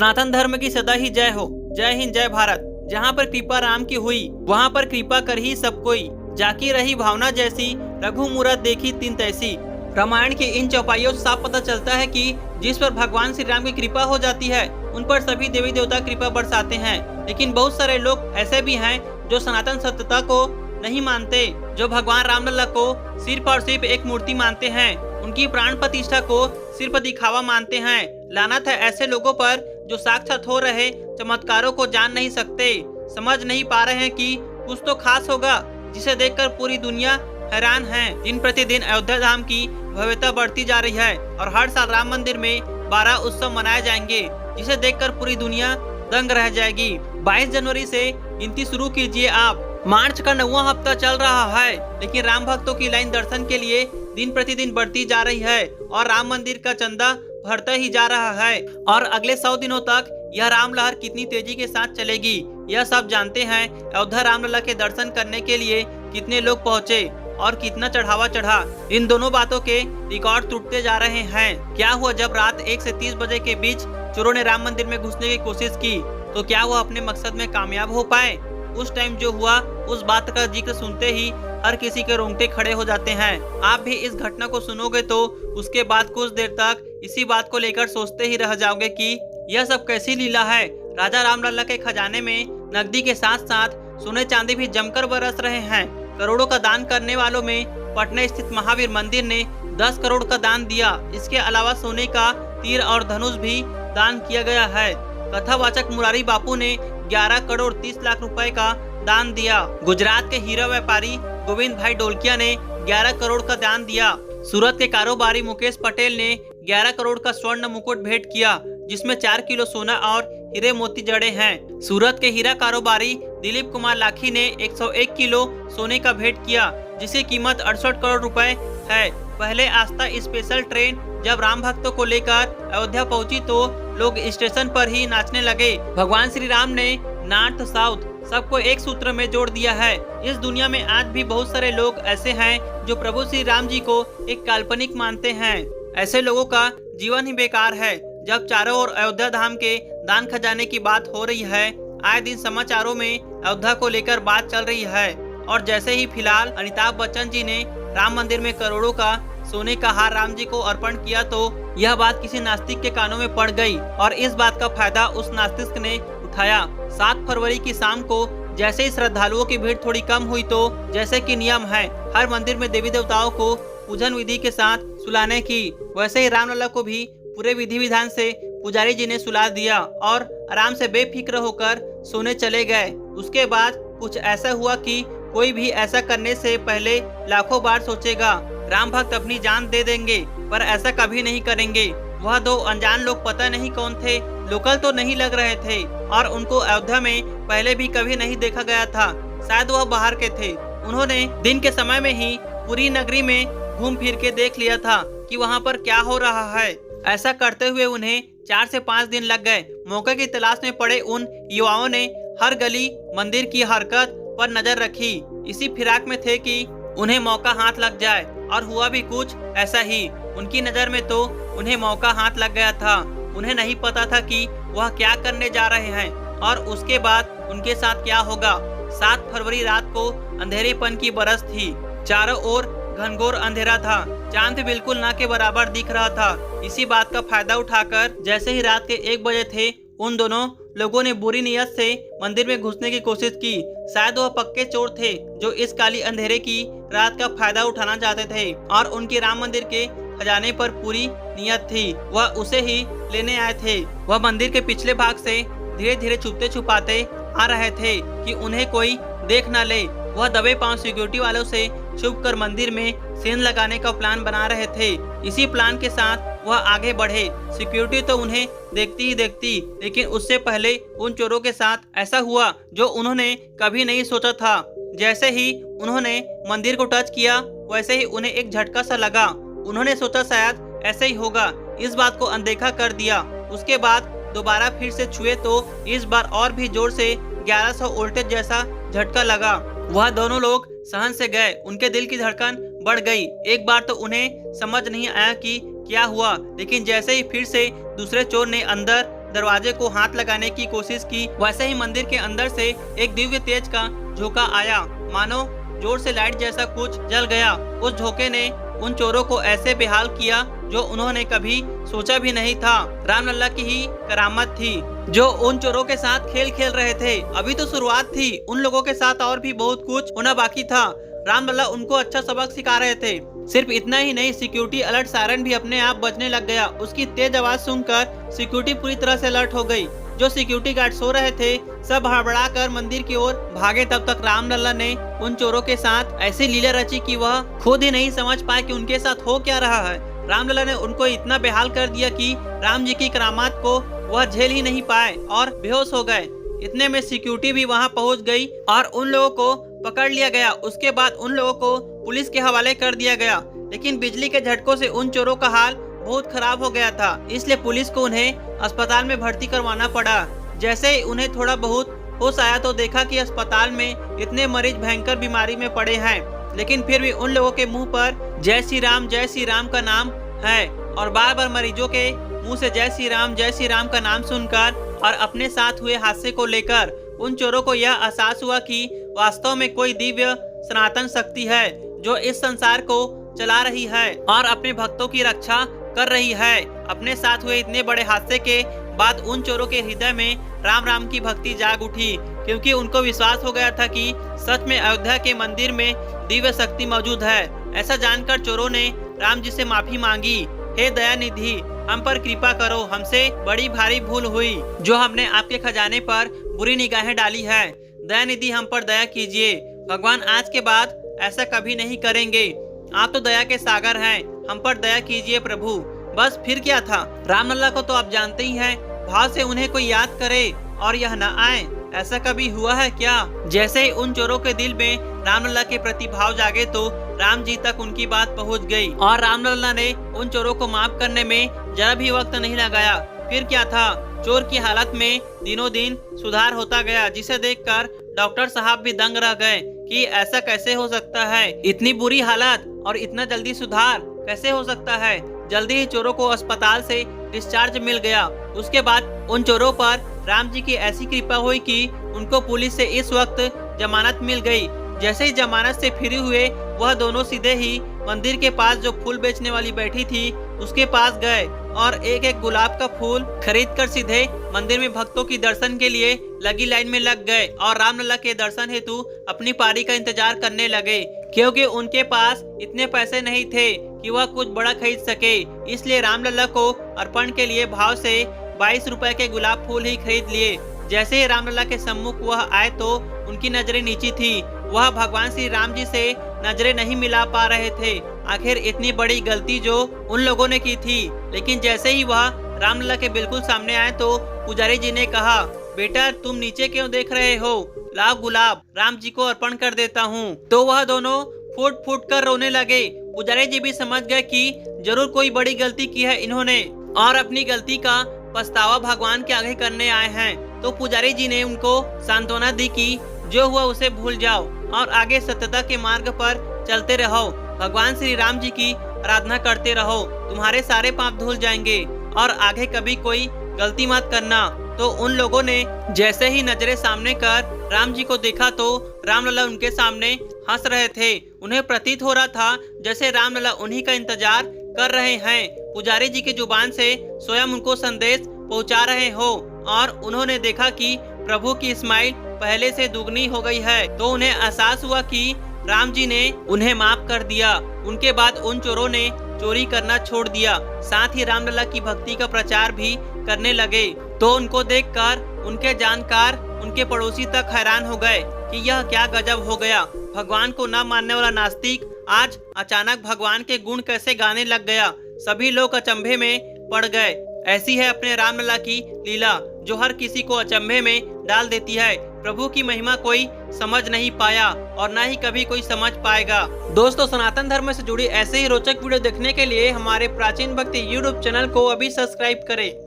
सनातन धर्म की सदा ही जय हो। जय हिंद, जय भारत। जहाँ पर कृपा राम की हुई, वहाँ पर कृपा कर ही सब कोई। जाकी रही भावना जैसी, रघु मूरत देखी तिन तैसी। रामायण की इन चौपाइयों से साफ पता चलता है कि जिस पर भगवान श्री राम की कृपा हो जाती है, उन पर सभी देवी देवता कृपा बरसाते हैं। लेकिन बहुत सारे लोग ऐसे भी हैं जो सनातन सत्यता को नहीं मानते, जो भगवान रामलला को सिर्फ और सिर्फ एक मूर्ति मानते हैं, उनकी प्राण प्रतिष्ठा को सिर्फ दिखावा मानते हैं। लानत है ऐसे लोगों पर जो साक्षात हो रहे चमत्कारों को जान नहीं सकते, समझ नहीं पा रहे हैं कि कुछ तो खास होगा जिसे देखकर पूरी दुनिया हैरान है। दिन प्रतिदिन अयोध्या धाम की भव्यता बढ़ती जा रही है और हर साल राम मंदिर में 12 उत्सव मनाए जाएंगे, जिसे देखकर पूरी दुनिया दंग रह जाएगी। 22 जनवरी से गिनती शुरू कीजिए आप। मार्च का 9वां हफ्ता चल रहा है, लेकिन राम भक्तों की लाइन दर्शन के लिए दिन प्रतिदिन बढ़ती जा रही है और राम मंदिर का चंदा बढ़ता ही जा रहा है। और अगले 100 दिनों तक यह राम लहर कितनी तेजी के साथ चलेगी, यह सब जानते हैं। अयोध्या रामलला के दर्शन करने के लिए कितने लोग पहुँचे और कितना चढ़ावा चढ़ा, इन दोनों बातों के रिकॉर्ड टूटते जा रहे हैं। क्या हुआ जब रात 1 से 30 बजे के बीच चोरों ने राम मंदिर में घुसने की कोशिश की, तो क्या वह अपने मकसद में कामयाब हो पाए? उस टाइम जो हुआ, उस बात का जिक्र सुनते ही हर किसी के रोंगटे खड़े हो जाते हैं। आप भी इस घटना को सुनोगे तो उसके बाद कुछ देर तक इसी बात को लेकर सोचते ही रह जाओगे कि यह सब कैसी लीला है। राजा रामलला के खजाने में नकदी के साथ साथ सोने चांदी भी जमकर बरस रहे हैं। करोड़ों का दान करने वालों में पटना स्थित महावीर मंदिर ने 10 करोड़ का दान दिया। इसके अलावा सोने का तीर और धनुष भी दान किया गया है। कथावाचक मुरारी बापू ने 11 करोड़ 30 लाख रुपए का दान दिया। गुजरात के हीरा व्यापारी गोविंद भाई डोलकिया ने 11 करोड़ का दान दिया। सूरत के कारोबारी मुकेश पटेल ने 11 करोड़ का स्वर्ण मुकुट भेंट किया, जिसमें 4 किलो सोना और हीरे मोती जड़े हैं। सूरत के हीरा कारोबारी दिलीप कुमार लाखी ने 101 किलो सोने का भेंट किया, जिसकी कीमत 68 करोड़ रुपए है। पहले आस्था स्पेशल ट्रेन जब राम भक्तों को लेकर अयोध्या पहुंची तो लोग स्टेशन पर ही नाचने लगे। भगवान श्री राम ने नॉर्थ साउथ सबको एक सूत्र में जोड़ दिया है। इस दुनिया में आज भी बहुत सारे लोग ऐसे हैं जो प्रभु श्री राम जी को एक काल्पनिक मानते हैं। ऐसे लोगों का जीवन ही बेकार है। जब चारों ओर अयोध्या धाम के दान खजाने की बात हो रही है, आए दिन समाचारों में अयोध्या को लेकर बात चल रही है। और जैसे ही फिलहाल अमिताभ बच्चन जी ने राम मंदिर में करोड़ों का सोने का हार राम जी को अर्पण किया, तो यह बात किसी नास्तिक के कानों में पड़ गई और इस बात का फायदा उस नास्तिक ने उठाया। 7 फरवरी की शाम को जैसे ही श्रद्धालुओं की भीड़ थोड़ी कम हुई, तो जैसे कि नियम है हर मंदिर में देवी देवताओं को पूजन विधि के साथ सुलाने की, वैसे ही रामलला को भी पूरे विधि विधान से पुजारी जी ने सुला दिया और आराम से बेफिक्र होकर सोने चले गए। उसके बाद कुछ ऐसा हुआ कि कोई भी ऐसा करने से पहले लाखों बार सोचेगा। राम भक्त अपनी जान दे देंगे, पर ऐसा कभी नहीं करेंगे। वह 2 अनजान लोग पता नहीं कौन थे, लोकल तो नहीं लग रहे थे और उनको अयोध्या में पहले भी कभी नहीं देखा गया था। शायद वह बाहर के थे। उन्होंने दिन के समय में ही पूरी नगरी में घूम फिर के देख लिया था कि वहाँ पर क्या हो रहा है। ऐसा करते हुए उन्हें 4 से 5 दिन लग गए। मौके की तलाश में पड़े उन युवाओं ने हर गली मंदिर की हरकत पर नजर रखी। इसी फिराक में थे कि उन्हें मौका हाथ लग जाए, और हुआ भी कुछ ऐसा ही। उनकी नजर में तो उन्हें मौका हाथ लग गया था। उन्हें नहीं पता था कि वह क्या करने जा रहे हैं और उसके बाद उनके साथ क्या होगा। 7 फरवरी रात को अंधेरेपन की बरस थी। चारों ओर घनघोर अंधेरा था। चांद भी बिल्कुल ना के बराबर दिख रहा था। इसी बात का फायदा उठाकर जैसे ही रात के 1 बजे थे, उन दोनों लोगों ने बुरी नीयत से मंदिर में घुसने की कोशिश की। शायद वह पक्के चोर थे जो इस काली अंधेरे की रात का फायदा उठाना चाहते थे और उनकी राम मंदिर के खजाने पर पूरी नियत थी। वह उसे ही लेने आए थे। वह मंदिर के पिछले भाग से धीरे धीरे छुपते छुपाते आ रहे थे कि उन्हें कोई देख न ले। वह दबे पांव सिक्योरिटी वालों से छुपकर मंदिर में सेंध लगाने का प्लान बना रहे थे। इसी प्लान के साथ वह आगे बढ़े। सिक्योरिटी तो उन्हें देखती ही देखती, लेकिन उससे पहले उन चोरों के साथ ऐसा हुआ जो उन्होंने कभी नहीं सोचा था। जैसे ही उन्होंने मंदिर को टच किया, वैसे ही उन्हें एक झटका सा लगा। उन्होंने सोचा शायद ऐसे ही होगा, इस बात को अनदेखा कर दिया। उसके बाद दोबारा फिर से छुए तो इस बार और भी जोर से 1100 वोल्टेज जैसा झटका लगा। वह दोनों लोग सहन से गए। उनके दिल की धड़कन बढ़ गई। एक बार तो उन्हें समझ नहीं आया कि क्या हुआ, लेकिन जैसे ही फिर से दूसरे चोर ने अंदर दरवाजे को हाथ लगाने की कोशिश की, वैसे ही मंदिर के अंदर से एक दिव्य तेज का झोंका आया, मानो जोर से लाइट जैसा कुछ जल गया। उस झोंके ने उन चोरों को ऐसे बेहाल किया जो उन्होंने कभी सोचा भी नहीं था। रामलला की ही करामत थी जो उन चोरों के साथ खेल खेल रहे थे। अभी तो शुरुआत थी, उन लोगों के साथ और भी बहुत कुछ होना बाकी था। रामलला उनको अच्छा सबक सिखा रहे थे। सिर्फ इतना ही नहीं, सिक्योरिटी अलर्ट सायरन भी अपने आप बजने लग गया। उसकी तेज आवाज सुनकर सिक्योरिटी पूरी तरह से अलर्ट हो गई। जो सिक्योरिटी गार्ड सो रहे थे सब हड़बड़ाकर मंदिर की ओर भागे। तब तक रामलला ने उन चोरों के साथ ऐसी लीला रची कि वह खुद ही नहीं समझ पाए कि उनके साथ हो क्या रहा है। रामलला ने उनको इतना बेहाल कर दिया कि राम जी की करामात को वह झेल ही नहीं पाए और बेहोश हो गए। इतने में सिक्योरिटी भी वहां पहुंच गई और उन लोगों को पकड़ लिया गया। उसके बाद उन लोगों को पुलिस के हवाले कर दिया गया। लेकिन बिजली के झटकों से उन चोरों का हाल बहुत खराब हो गया था, इसलिए पुलिस को उन्हें अस्पताल में भर्ती करवाना पड़ा। जैसे ही उन्हें थोड़ा बहुत होश आया तो देखा कि अस्पताल में इतने मरीज भयंकर बीमारी में पड़े हैं, लेकिन फिर भी उन लोगों के मुंह पर जय श्री राम का नाम है और बार बार मरीजों के मुंह से जय श्री राम का नाम सुनकर और अपने साथ हुए हादसे को लेकर उन चोरों को यह एहसास हुआ कि वास्तव में कोई दिव्य सनातन शक्ति है जो इस संसार को चला रही है और अपने भक्तों की रक्षा कर रही है। अपने साथ हुए इतने बड़े हादसे के बाद उन चोरों के हृदय में राम राम की भक्ति जाग उठी, क्योंकि उनको विश्वास हो गया था कि सच में अयोध्या के मंदिर में दिव्य शक्ति मौजूद है। ऐसा जानकर चोरों ने राम जी से माफी मांगी। हे दयानिधि, हम पर कृपा करो, हमसे बड़ी भारी भूल हुई जो हमने आपके खजाने पर बुरी निगाहें डाली है। दयानिधि, हम पर दया कीजिए। भगवान आज के बाद ऐसा कभी नहीं करेंगे। आप तो दया के सागर हैं, हम पर दया कीजिए प्रभु। बस फिर क्या था। रामलला को तो आप जानते ही हैं, भाव से उन्हें कोई याद करे और यह न आए, ऐसा कभी हुआ है क्या। जैसे ही उन चोरों के दिल में रामलला के प्रति भाव जागे तो राम जी तक उनकी बात पहुंच गई और रामलला ने उन चोरों को माफ करने में जरा भी वक्त नहीं लगाया। फिर क्या था, चोर की हालत में दिनों दिन सुधार होता गया, जिसे देखकर डॉक्टर साहब भी दंग रह गए कि ऐसा कैसे हो सकता है। इतनी बुरी हालत और इतना जल्दी सुधार कैसे हो सकता है। जल्दी ही चोरों को अस्पताल से डिस्चार्ज मिल गया। उसके बाद उन चोरों पर राम जी की ऐसी कृपा हुई कि उनको पुलिस से इस वक्त जमानत मिल गई। जैसे ही जमानत से फ्री हुए वह दोनों सीधे ही मंदिर के पास जो फूल बेचने वाली बैठी थी उसके पास गए और एक एक गुलाब का फूल खरीद कर सीधे मंदिर में भक्तों की दर्शन के लिए लगी लाइन में लग गए और रामलला के दर्शन हेतु अपनी पारी का इंतजार करने लगे, क्योंकि उनके पास इतने पैसे नहीं थे कि वह कुछ बड़ा खरीद सके। इसलिए रामलला को अर्पण के लिए भाव से 22 रुपए के गुलाब फूल ही खरीद लिए। जैसे ही रामलला के सम्मुख वह आए तो उनकी नजरें नीची थी। वह भगवान श्री राम जी से नजरें नहीं मिला पा रहे थे। आखिर इतनी बड़ी गलती जो उन लोगों ने की थी। लेकिन जैसे ही वह रामलला के बिल्कुल सामने आए तो पुजारी जी ने कहा, बेटा तुम नीचे क्यों देख रहे हो, लाओ गुलाब, राम जी को अर्पण कर देता हूँ। तो वह दोनों फूट फूट कर रोने लगे। पुजारी जी भी समझ गए कि जरूर कोई बड़ी गलती की है इन्होंने और अपनी गलती का पछतावा भगवान के आगे करने आए हैं। तो पुजारी जी ने उनको सांत्वना दी कि जो हुआ उसे भूल जाओ और आगे सत्यता के मार्ग पर चलते रहो, भगवान श्री राम जी की आराधना करते रहो, तुम्हारे सारे पाप धुल जाएंगे और आगे कभी कोई गलती मत करना। तो उन लोगों ने जैसे ही नजरें सामने कर राम जी को देखा तो रामलला उनके सामने हंस रहे थे। उन्हें प्रतीत हो रहा था जैसे रामलला उन्हीं का इंतजार कर रहे हैं, पुजारी जी की जुबान से स्वयं उनको संदेश पहुंचा रहे हो। और उन्होंने देखा कि प्रभु की स्माइल पहले से दुगनी हो गई है। तो उन्हें एहसास हुआ कि राम जी ने उन्हें माफ कर दिया। उनके बाद उन चोरों ने चोरी करना छोड़ दिया, साथ ही रामलला की भक्ति का प्रचार भी करने लगे। तो उनको देखकर उनके जानकार, उनके पड़ोसी तक हैरान हो गए कि यह क्या गजब हो गया। भगवान को न मानने वाला नास्तिक आज अचानक भगवान के गुण कैसे गाने लग गया। सभी लोग अचंभे में पड़ गए। ऐसी है अपने रामलला की लीला जो हर किसी को अचंभे में डाल देती है। प्रभु की महिमा कोई समझ नहीं पाया और न ही कभी कोई समझ पाएगा। दोस्तों, सनातन धर्म से जुड़ी ऐसे ही रोचक वीडियो देखने के लिए हमारे प्राचीन भक्ति यूट्यूब चैनल को अभी सब्सक्राइब करें।